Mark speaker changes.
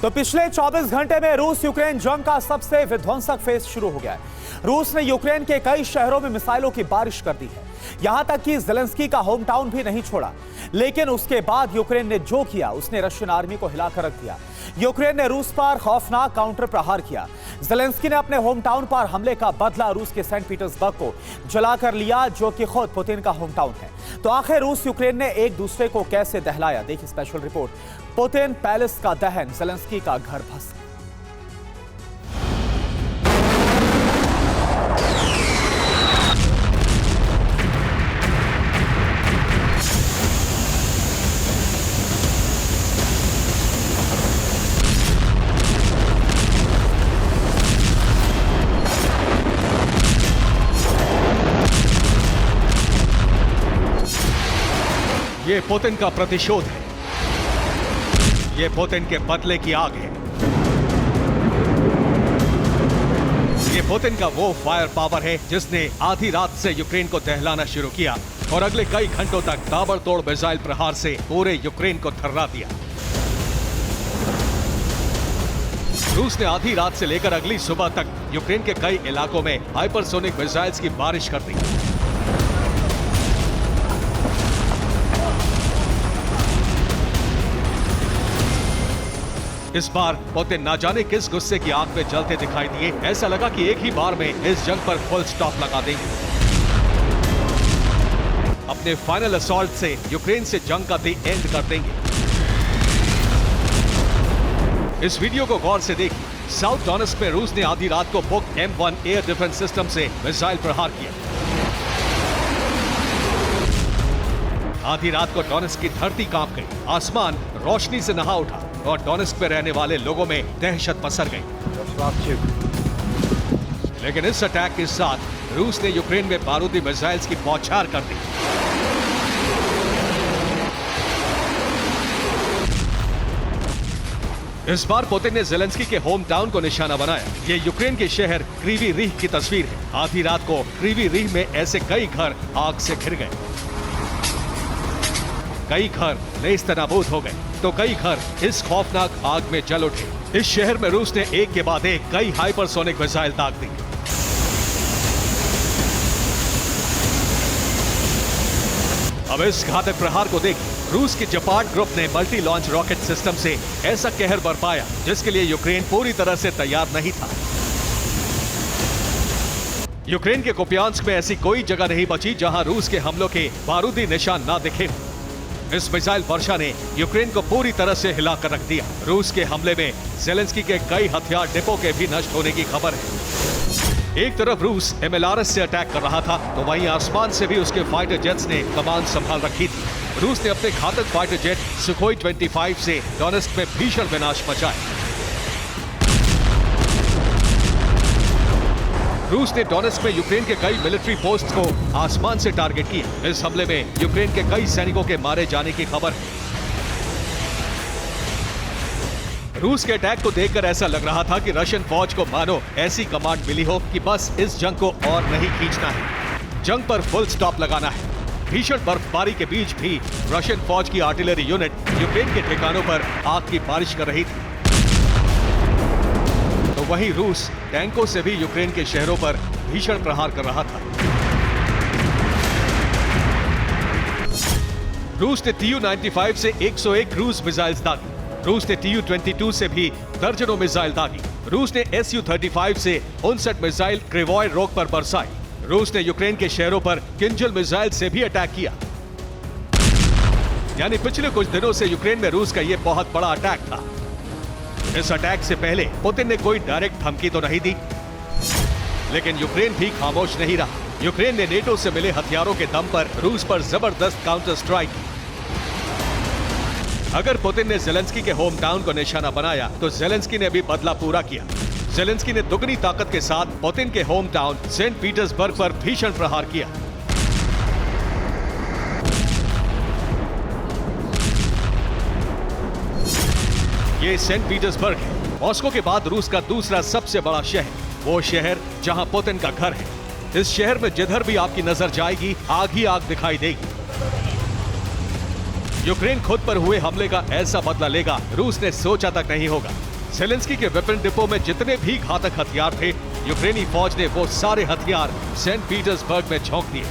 Speaker 1: तो पिछले 24 घंटे में रूस यूक्रेन जंग का सबसे विध्वंसक फेज शुरू हो गया है। रूस ने यूक्रेन के कई शहरों में मिसाइलों की बारिश कर दी है, यहां तक कि ज़ेलेंस्की का होम टाउन भी नहीं छोड़ा। लेकिन उसके बाद यूक्रेन ने जो किया, उसने रशियन आर्मी को हिलाकर रख दिया। यूक्रेन ने रूस पर खौफनाक काउंटर प्रहार किया। ज़ेलेंस्की ने अपने होम टाउन पर हमले का बदला रूस के सेंट पीटर्सबर्ग को जलाकर लिया, जो कि खुद पुतिन का होम टाउन है। तो आखिर रूस यूक्रेन ने एक दूसरे को कैसे दहलाया, देखिए स्पेशल रिपोर्ट। पुतिन पैलेस का दहन, ज़ेलेंस्की का घर भस्म।
Speaker 2: ये पुतिन का प्रतिशोध है, ये पुतिन के बदले की आग है। ये पुतिन का वो फायर पावर है जिसने आधी रात से यूक्रेन को दहलाना शुरू किया और अगले कई घंटों तक ताबड़तोड़ मिसाइल प्रहार से पूरे यूक्रेन को थर्रा दिया। रूस ने आधी रात से लेकर अगली सुबह तक यूक्रेन के कई इलाकों में हाइपरसोनिक मिसाइल्स की बारिश कर दी। इस बार पुतिन ना जाने किस गुस्से की आग में जलते दिखाई दिए। ऐसा लगा कि एक ही बार में इस जंग पर फुल स्टॉप लगा देंगे। अपने फाइनल असॉल्ट से यूक्रेन से जंग का दी एंड कर देंगे। इस वीडियो को गौर से देखिए। साउथ डोनेस्क में रूस ने आधी रात को book M1 air defence system से मिसाइल प्रहार किया। आधी रात को डोनेस्क की धरती कांप गई, आसमान रोशनी से नहा उठा और डोनेस्क में रहने वाले लोगों में दहशत पसर गई। लेकिन इस अटैक के साथ रूस ने यूक्रेन में बारूदी मिसाइल्स की बौछार कर दी। इस बार पुतिन ने ज़ेलेंस्की के होम टाउन को निशाना बनाया। ये यूक्रेन के शहर क्रीवी रीह की तस्वीर है। आधी रात को क्रीवी रीह में ऐसे कई घर आग से घिर गए, कई घर नेस्तनाबूद हो गए, तो कई घर इस खौफनाक आग में जल उठे। इस शहर में रूस ने एक के बाद एक कई हाइपरसोनिक मिसाइल दाग दी। अब इस घातक प्रहार को देखिए। रूस के जपार्ट ग्रुप ने मल्टी लॉन्च रॉकेट सिस्टम से ऐसा कहर बरपाया जिसके लिए यूक्रेन पूरी तरह से तैयार नहीं था। यूक्रेन के कुपियांस्क में ऐसी कोई जगह नहीं बची जहां रूस के हमलों के बारूदी निशान ना दिखे। इस मिसाइल वर्षा ने यूक्रेन को पूरी तरह से हिलाकर रख दिया। रूस के हमले में ज़ेलेंस्की के कई हथियार डिपो के भी नष्ट होने की खबर है। एक तरफ रूस MLRS से अटैक कर रहा था, तो वहीं आसमान से भी उसके फाइटर जेट्स ने कमान संभाल रखी थी। रूस ने अपने घातक फाइटर जेट सुखोई 25 से डोनेस्क में भीषण विनाश मचाया। रूस ने डोनेस्क में यूक्रेन के कई मिलिट्री पोस्ट को आसमान से टारगेट किया। इस हमले में यूक्रेन के कई सैनिकों के मारे जाने की खबर है। रूस के अटैक को देखकर ऐसा लग रहा था कि रशियन फौज को मानो ऐसी कमांड मिली हो कि बस इस जंग को और नहीं खींचना है, जंग पर फुल स्टॉप लगाना है। भीषण बर्फबारी के बीच भी रशियन फौज की आर्टिलरी यूनिट यूक्रेन के ठिकानों पर आग की बारिश कर रही थी। तो वहीं रूस टैंकों से भी यूक्रेन के शहरों पर भीषण प्रहार कर रहा था। रूस ने Tu-95 से 101 क्रूज मिसाइल्स दागी। रूस ने Tu-22 से भी दर्जनों मिसाइल दागी। रूस ने Su-35 से 59 मिसाइल क्रिवॉय रोग पर बरसाई। रूस ने यूक्रेन के शहरों पर किंजल मिसाइल से भी अटैक किया। यानी पिछले कुछ दिनों से यूक्रेन में रूस का यह बहुत बड़ा अटैक था। इस अटैक से पहले पुतिन ने कोई डायरेक्ट धमकी तो नहीं दी, लेकिन यूक्रेन भी खामोश नहीं रहा। यूक्रेन ने नेटो से मिले हथियारों के दम पर रूस पर जबरदस्त काउंटर स्ट्राइक की। अगर पुतिन ने ज़ेलेंस्की के होम टाउन को निशाना बनाया, तो ज़ेलेंस्की ने भी बदला पूरा किया। ज़ेलेंस्की ने दुगनी ताकत के साथ पुतिन के होम टाउन सेंट पीटर्सबर्ग पर भीषण प्रहार किया। ये सेंट पीटर्सबर्ग है, मॉस्को के बाद रूस का दूसरा सबसे बड़ा शहर, वो शहर जहां पुतिन का घर है। इस शहर में जिधर भी आपकी नजर जाएगी, आग ही आग दिखाई देगी। यूक्रेन खुद पर हुए हमले का ऐसा बदला लेगा रूस ने सोचा तक नहीं होगा। जेलेंस्की के वेपन डिपो में जितने भी घातक हथियार थे, यूक्रेनी फौज ने वो सारे हथियार सेंट पीटर्सबर्ग में झोंक दिए।